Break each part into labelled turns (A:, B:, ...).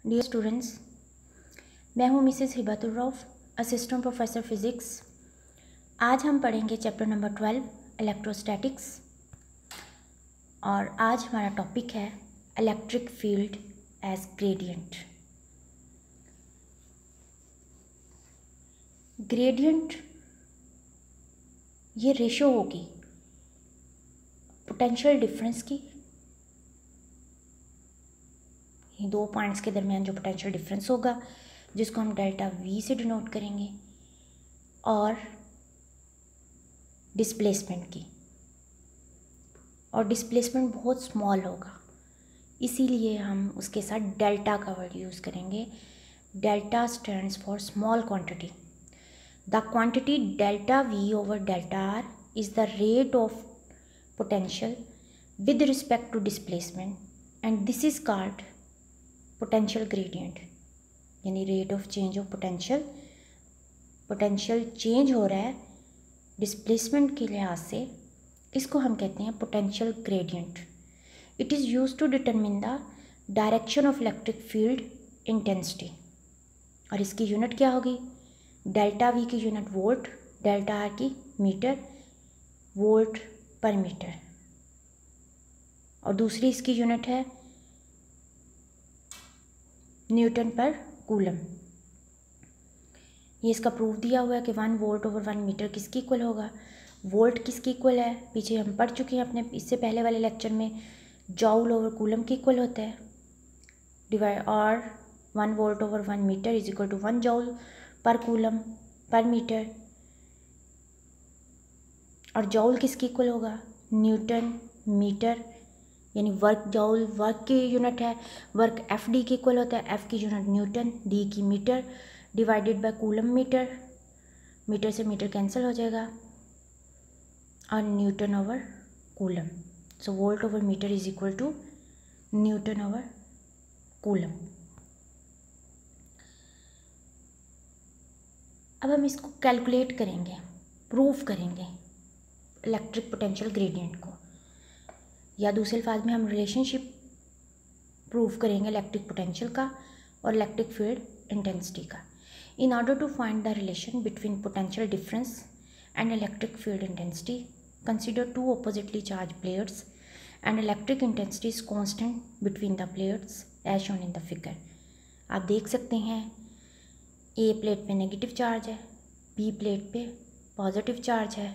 A: Dear students, मैं हूँ Mrs Hibatur Rauf, assistant professor physics. आज हम पढ़ेंगे चैप्टर नंबर 12 इलेक्ट्रोस्टैटिक्स और आज हमारा टॉपिक है electric field as gradient. Gradient ये रेशो होगी पोटेंशियल डिफरेंस की, दो पॉइंट्स के दरमियान जो पोटेंशियल डिफरेंस होगा जिसको हम डेल्टा वी से डिनोट करेंगे, और डिस्प्लेसमेंट की। और डिस्प्लेसमेंट बहुत स्मॉल होगा, इसीलिए हम उसके साथ डेल्टा का वर्ड यूज़ करेंगे। Delta stands for small quantity. The quantity delta V over delta R is the rate of potential with respect to displacement and this is called potential gradient. यानी rate of change of potential change हो रहा है displacement के लिहाज से, इसको हम कहते हैं potential gradient. It is use to determine the direction of electric field intensity. और इसकी यूनिट क्या होगी? डेल्टा वी की यूनिट वोल्ट, डेल्टा आर की मीटर, वोल्ट पर मीटर, और दूसरी इसकी यूनिट है न्यूटन पर कूलम। ये इसका प्रूफ दिया हुआ है कि 1 वोल्ट ओवर 1 मीटर किसकी इक्वल होगा? वोल्ट किसकी इक्वल है? पीछे हम पढ़ चुके हैं अपने इससे पहले वाले लेक्चर में, जॉउल ओवर कूलम की इक्वल होता है। डिवाइड और 1 volt over 1 metre is equal to 1 joule पर कूलम पर मीटर। और जॉउल किसकी इक्वल होगा? न्यूटन मीटर, यानी वर्क जॉउल वर्क की यूनिट है। वर्क एफ डी की इक्वल होता है, एफ की यूनिट न्यूटन, डी की metre, divided by coulomb metre. Metre से मीटर कैंसिल हो जाएगा, और newton over coulomb. So volt over metre is equal to newton over coulomb. अब हम इसको कैलकुलेट करेंगे, प्रूफ करेंगे इलेक्ट्रिक पोटेंशियल ग्रेडियंट को, या दूसरे अल्फाज में हम रिलेशनशिप प्रूव करेंगे इलेक्ट्रिक पोटेंशियल का और इलेक्ट्रिक फील्ड इंटेंसिटी का। In order to find the relation between potential difference and electric field intensity, consider two oppositely charge plates and electric intensity is constant between the plates as shown in the figure. आप देख सकते हैं A plate पे negative charge है, B plate पे positive charge है,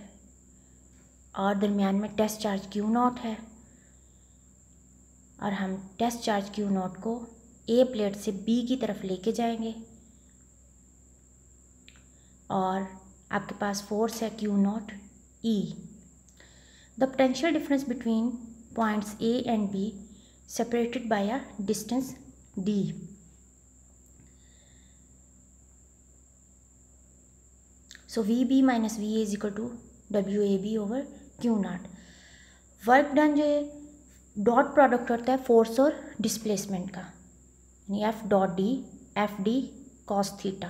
A: और दरमियान में टेस्ट चार्ज क्यू नॉट है। और हम टेस्ट चार्ज क्यू नॉट को ए प्लेट से बी की तरफ लेके जाएंगे, और आपके पास फोर्स है Q naught E. The potential difference between points A and B separated by a distance D. So V B minus V A is equal to W A B over Q naught. Work done जो है dot product होता है force और displacement का, यानी F dot D, F D cos theta.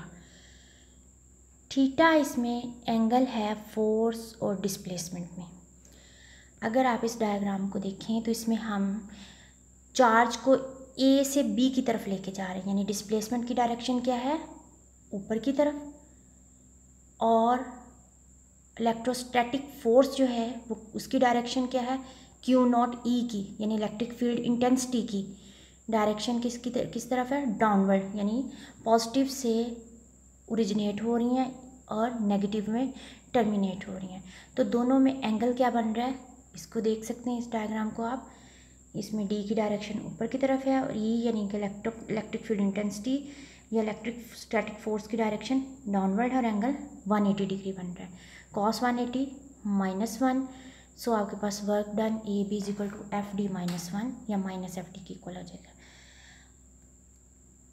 A: Theta इसमें angle है force और डिस्प्लेसमेंट में। अगर आप इस डायग्राम को देखें तो इसमें हम चार्ज को ए से बी की तरफ लेके जा रहे हैं, यानी डिस्प्लेसमेंट की डायरेक्शन क्या है? ऊपर की तरफ। और इलेक्ट्रोस्टैटिक फोर्स जो है वो उसकी डायरेक्शन क्या है? क्यू नॉट ई की, यानी इलेक्ट्रिक फील्ड इंटेंसिटी की डायरेक्शन किस तरफ है? डाउनवर्ड, यानी पॉजिटिव से ओरिजिनेट हो रही हैं और नेगेटिव में टर्मिनेट हो रही हैं। तो दोनों में एंगल क्या बन रहा है? इसको देख सकते हैं इस डायग्राम को आप। इसमें डी की डायरेक्शन ऊपर की तरफ है, और ई यानी कि इलेक्ट्रिक फील्ड इंटेंसिटी या इलेक्ट्रिक स्टैटिक फोर्स की डायरेक्शन डाउनवर्ड, और एंगल 180 डिग्री बन रहा है, कॉस 180 -1। सो आपके पास work done A B is equal to F D -1 या माइनस एफ डी की इक्वल हो जाएगा।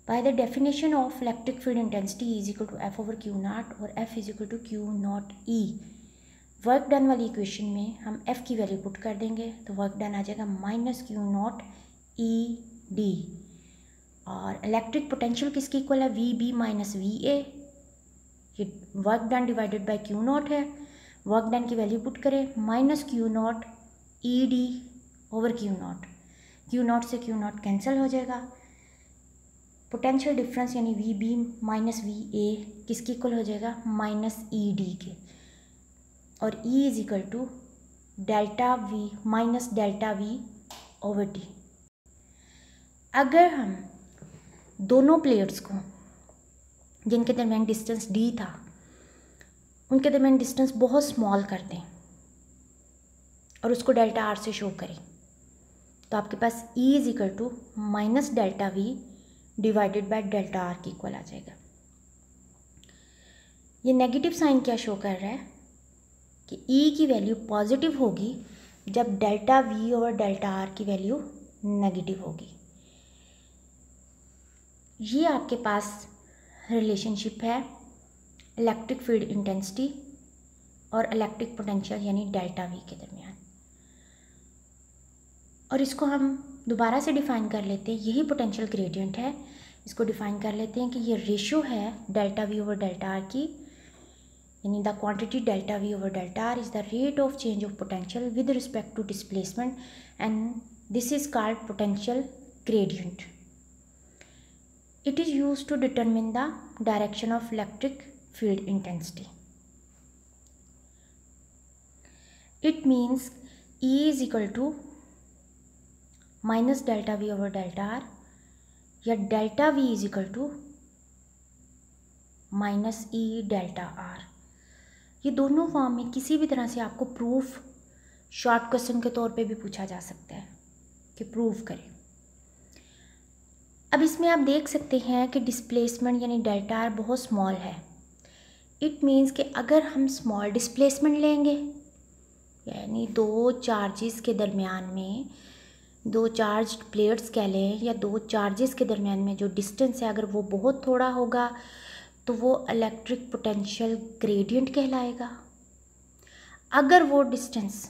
A: By the definition of electric field intensity is equal to F over Q naught और F is equal to Q naught E. Work done वाली equation में हम F की value put कर देंगे, तो वर्क डन आ जाएगा minus Q naught E D. और इलेक्ट्रिक पोटेंशियल किसकी इक्वल है? V B minus V A. ये work done divided by Q naught है। वर्क डन की वैल्यू पुट करें, minus Q naught E D over Q naught. Q naught से Q naught cancel हो जाएगा, potential difference यानी V B minus V A किसके equal हो जाएगा, माइनस ई डी के, और E is equal to delta V minus delta V over T. अगर हम दोनों प्लेट्स को जिनके दरमियान डिस्टेंस डी था उनके दरमियान डिस्टेंस बहुत स्मॉल कर दें और उसको डेल्टा आर से शो करें, तो आपके पास E is equal to minus delta V divided by delta R के इक्वल आ जाएगा। ये नेगेटिव साइन क्या शो कर रहा है कि ई की वैल्यू पॉजिटिव होगी जब डेल्टा वी और डेल्टा आर की वैल्यू नेगेटिव होगी। ये आपके पास रिलेशनशिप है इलेक्ट्रिक फील्ड इंटेंसिटी और इलेक्ट्रिक पोटेंशियल यानी डेल्टा वी के दरमियान। और इसको हम दोबारा से डिफ़ाइन कर लेते हैं, यही पोटेंशियल ग्रेडियंट है। इसको डिफ़ाइन कर लेते हैं कि ये रेशो है delta V over delta R की, यानी the quantity delta V over delta R is the rate of change of potential with respect to displacement and this is called potential gradient. It is used to determine the direction of electric field intensity. It means E is equal to minus delta V over delta R या delta V is equal to minus E delta R. ये दोनों form में किसी भी तरह से आपको proof short question के तौर पे भी पूछा जा सकता है कि प्रूव करें. अब इसमें आप देख सकते हैं कि डिस्प्लेसमेंट यानी डेल्टा आर बहुत स्मॉल है. इट मीन्स कि अगर हम स्मॉल डिस्प्लेसमेंट लेंगे यानी दो चार्जेस के दरमियान में, दो चार्ज प्लेट्स कह लें या दो चार्जेस के दरमियान में जो डिस्टेंस है अगर वो बहुत थोड़ा होगा तो वो इलेक्ट्रिक पोटेंशियल ग्रेडियंट कहलाएगा. अगर वो डिस्टेंस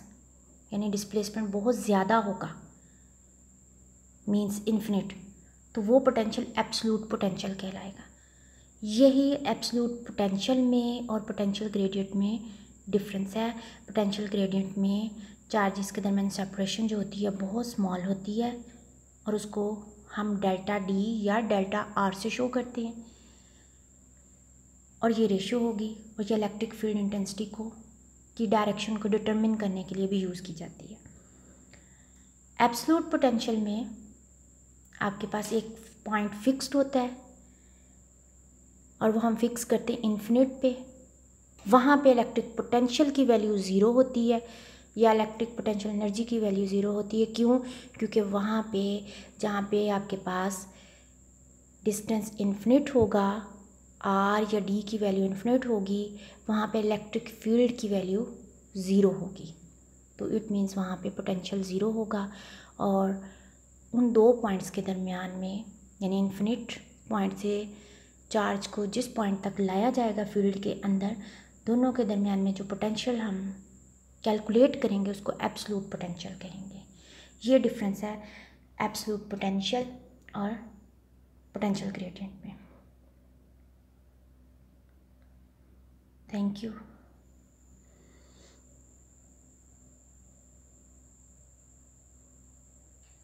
A: यानी डिस्प्लेसमेंट बहुत ज़्यादा होगा मीन्स इन्फिनिट, तो वो पोटेंशियल एब्सोल्यूट पोटेंशियल कहलाएगा. यही एब्सोल्यूट पोटेंशियल में और पोटेंशियल ग्रेडियंट में डिफरेंस है. पोटेंशियल ग्रेडियंट में चार्जेस के दरमियान सेपरेशन जो होती है बहुत स्मॉल होती है और उसको हम डेल्टा डी या डेल्टा आर से शो करते हैं और ये रेशियो होगी और ये इलेक्ट्रिक फील्ड इंटेंसिटी को की डायरेक्शन को डिटरमिन करने के लिए भी यूज़ की जाती है. एब्सोल्यूट पोटेंशियल में आपके पास एक पॉइंट फिक्स्ड होता है और वो हम फिक्स करते हैं इन्फिनिट पे. वहाँ पे इलेक्ट्रिक पोटेंशियल की वैल्यू ज़ीरो होती है या इलेक्ट्रिक पोटेंशियल एनर्जी की वैल्यू ज़ीरो होती है. क्यों? क्योंकि वहाँ पे जहाँ पे आपके पास डिस्टेंस इन्फिनिट होगा, आर या डी की वैल्यू इन्फिनिट होगी, वहाँ पे इलेक्ट्रिक फील्ड की वैल्यू ज़ीरो होगी. तो इट मीन्स वहाँ पे पोटेंशियल ज़ीरो होगा और उन दो पॉइंट्स के दरमियान में यानी इन्फिनिट पॉइंट से चार्ज को जिस पॉइंट तक लाया जाएगा फील्ड के अंदर, दोनों के दरमियान में जो पोटेंशियल हम कैलकुलेट करेंगे उसको एब्सोल्यूट पोटेंशियल कहेंगे. ये डिफरेंस है एब्सोल्यूट पोटेंशियल और पोटेंशियल ग्रेडियंट में. Thank you.